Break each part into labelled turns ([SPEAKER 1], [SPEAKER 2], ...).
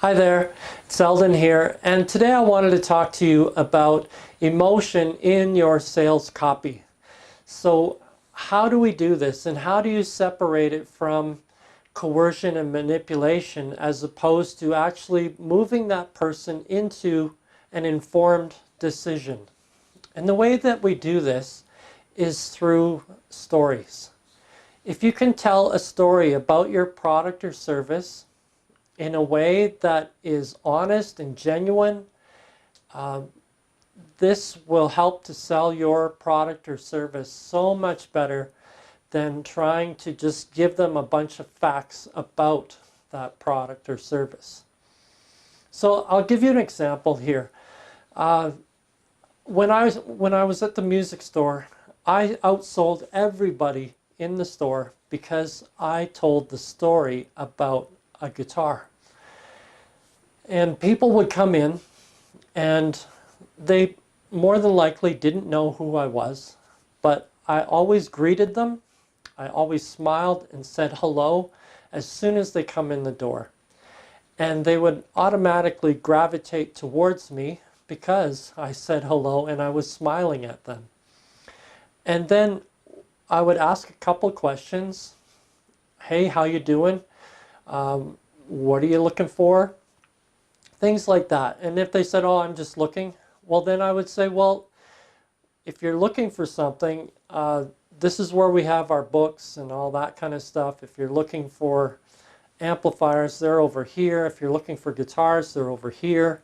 [SPEAKER 1] Hi there, it's Elden here, and today I wanted to talk to you about emotion in your sales copy. So how do we do this, and how do you separate it from coercion and manipulation as opposed to actually moving that person into an informed decision? And the way that we do this is through stories. If you can tell a story about your product or service in a way that is honest and genuine, this will help to sell your product or service so much better than trying to just give them a bunch of facts about that product or service. So I'll give you an example here. When I was at the music store, I outsold everybody in the store because I told the story about a guitar. And people would come in and they more than likely didn't know who I was, but I always greeted them. I always smiled and said hello as soon as they come in the door. And they would automatically gravitate towards me because I said hello and I was smiling at them. And then I would ask a couple questions. Hey, how you doing? What are you looking for? Things like that. And if they said, oh, I'm just looking, well, then I would say, well, if you're looking for something, this is where we have our books and all that kind of stuff. If you're looking for amplifiers, they're over here. If you're looking for guitars, they're over here.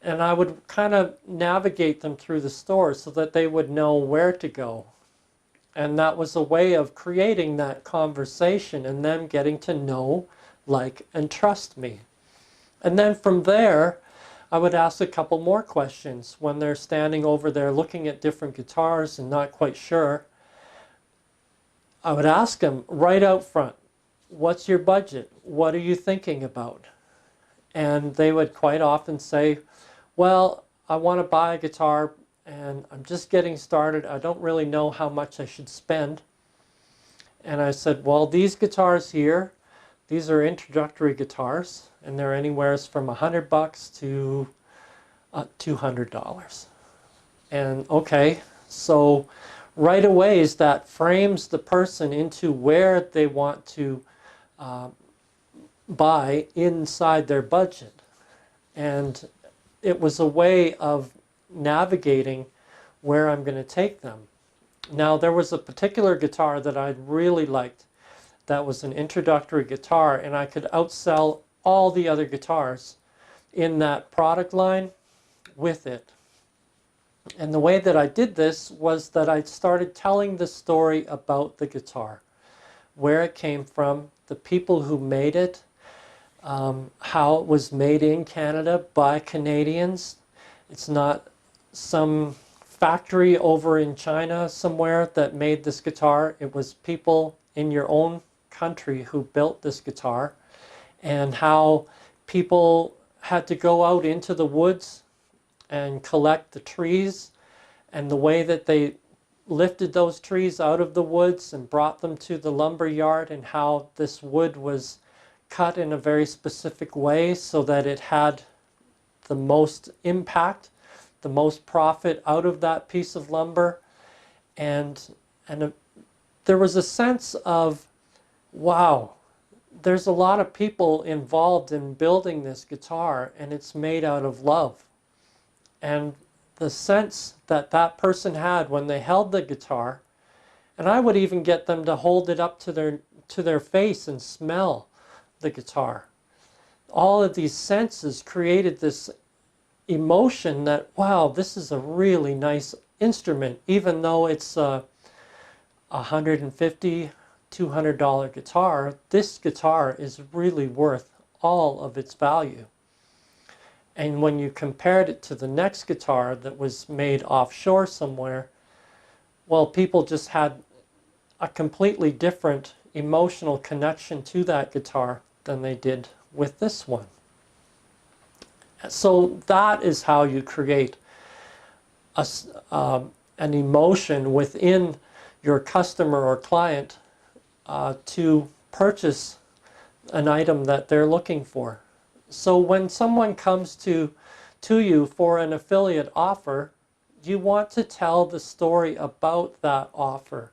[SPEAKER 1] And I would kind of navigate them through the store so that they would know where to go. And that was a way of creating that conversation and them getting to know, like, and trust me. And then from there, I would ask a couple more questions when they're standing over there looking at different guitars and not quite sure. I would ask them right out front, what's your budget? What are you thinking about? And they would quite often say, well, I want to buy a guitar and I'm just getting started. I don't really know how much I should spend. And I said, well, these guitars here, these are introductory guitars, and they're anywhere from $100 to $200. And okay, so right away that frames the person into where they want to buy inside their budget. And it was a way of navigating where I'm going to take them. Now, there was a particular guitar that I really liked that was an introductory guitar, and I could outsell all the other guitars in that product line with it. And the way that I did this was that I started telling the story about the guitar, where it came from, the people who made it, how it was made in Canada by Canadians. It's not some factory over in China somewhere that made this guitar. It was people in your own country who built this guitar, and how people had to go out into the woods and collect the trees, and the way that they lifted those trees out of the woods and brought them to the lumber yard, and how this wood was cut in a very specific way so that it had the most impact, the most profit out of that piece of lumber. And there was a sense of, wow, there's a lot of people involved in building this guitar, and it's made out of love. And the sense that that person had when they held the guitar, and I would even get them to hold it up to their face and smell the guitar. All of these senses created this emotion that, wow, this is a really nice instrument, even though it's a $150, $200 guitar. This guitar is really worth all of its value. And when you compared it to the next guitar that was made offshore somewhere, well, people just had a completely different emotional connection to that guitar than they did with this one. So that is how you create an emotion within your customer or client to purchase an item that they're looking for. So when someone comes to you for an affiliate offer, you want to tell the story about that offer.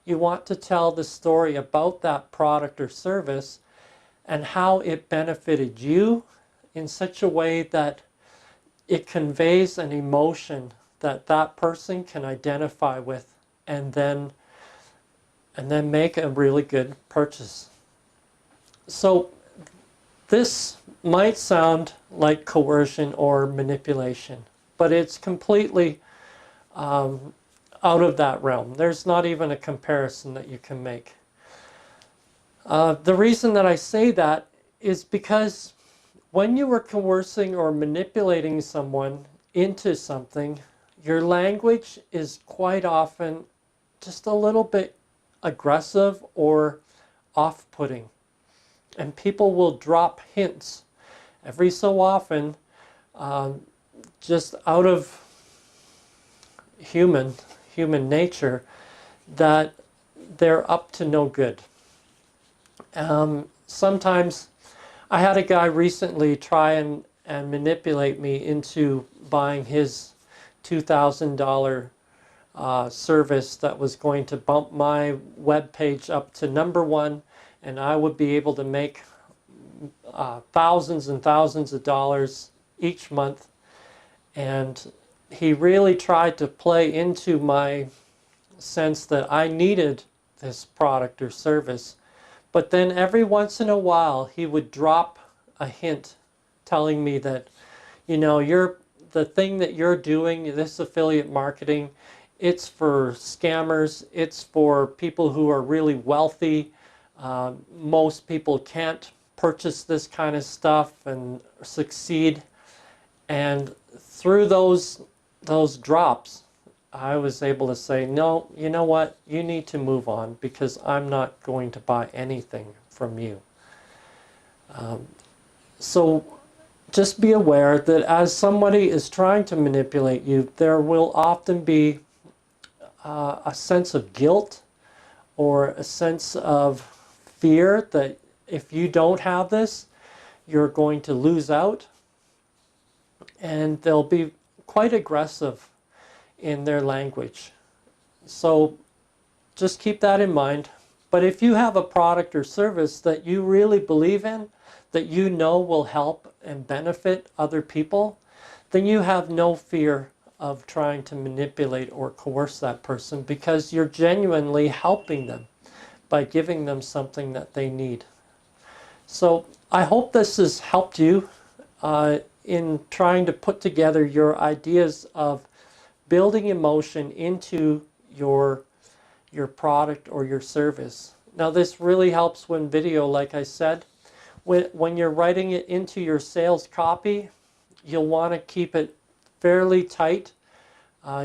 [SPEAKER 1] You want to tell the story about that product or service and how it benefited you in such a way that it conveys an emotion that that person can identify with, and then make a really good purchase. So this might sound like coercion or manipulation, but it's completely out of that realm. There's not even a comparison that you can make. The reason that I say that is because when you are coercing or manipulating someone into something, your language is quite often just a little bit aggressive or off-putting. And people will drop hints every so often, just out of human nature, that they're up to no good. Sometimes I had a guy recently try and manipulate me into buying his $2,000 service that was going to bump my web page up to #1, and I would be able to make thousands and thousands of dollars each month. And he really tried to play into my sense that I needed this product or service. But then every once in a while he would drop a hint telling me that, you know, the thing that you're doing, this affiliate marketing, it's for scammers, it's for people who are really wealthy. Most people can't purchase this kind of stuff and succeed. And through those drops, I was able to say, no, you know what, you need to move on, because I'm not going to buy anything from you. So just be aware that as somebody is trying to manipulate you, there will often be a sense of guilt or a sense of fear that if you don't have this, you're going to lose out. And they'll be quite aggressive in their language. So just keep that in mind. But if you have a product or service that you really believe in, that you know will help and benefit other people, then you have no fear of trying to manipulate or coerce that person, because you're genuinely helping them by giving them something that they need. So I hope this has helped you in trying to put together your ideas of building emotion into your product or your service. Now this really helps when video, like I said. When you're writing it into your sales copy, you'll want to keep it fairly tight.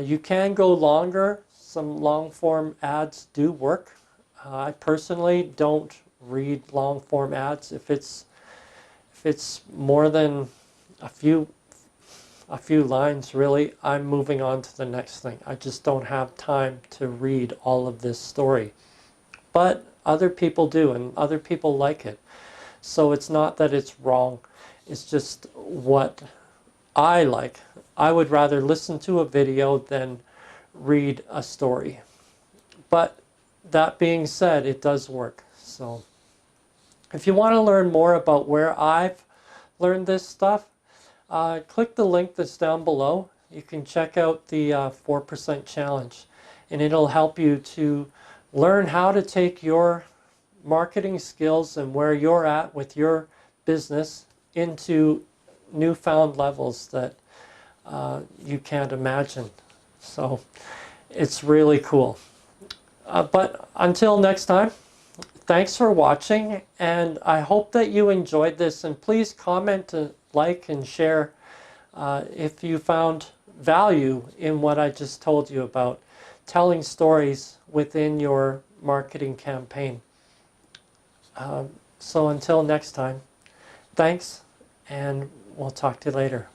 [SPEAKER 1] You can go longer. Some long form ads do work. I personally don't read long form ads. If it's more than a few lines, really, I'm moving on to the next thing. I just don't have time to read all of this story. But other people do, and other people like it. So it's not that it's wrong. It's just what I like. I would rather listen to a video than read a story. But that being said, it does work. So if you want to learn more about where I've learned this stuff, click the link that's down below. You can check out the 4% challenge, and it'll help you to learn how to take your marketing skills and where you're at with your business into newfound levels that you can't imagine. So it's really cool. But until next time, thanks for watching, and I hope that you enjoyed this, and please comment, like, and share if you found value in what I just told you about telling stories within your marketing campaign. So until next time, thanks, and we'll talk to you later.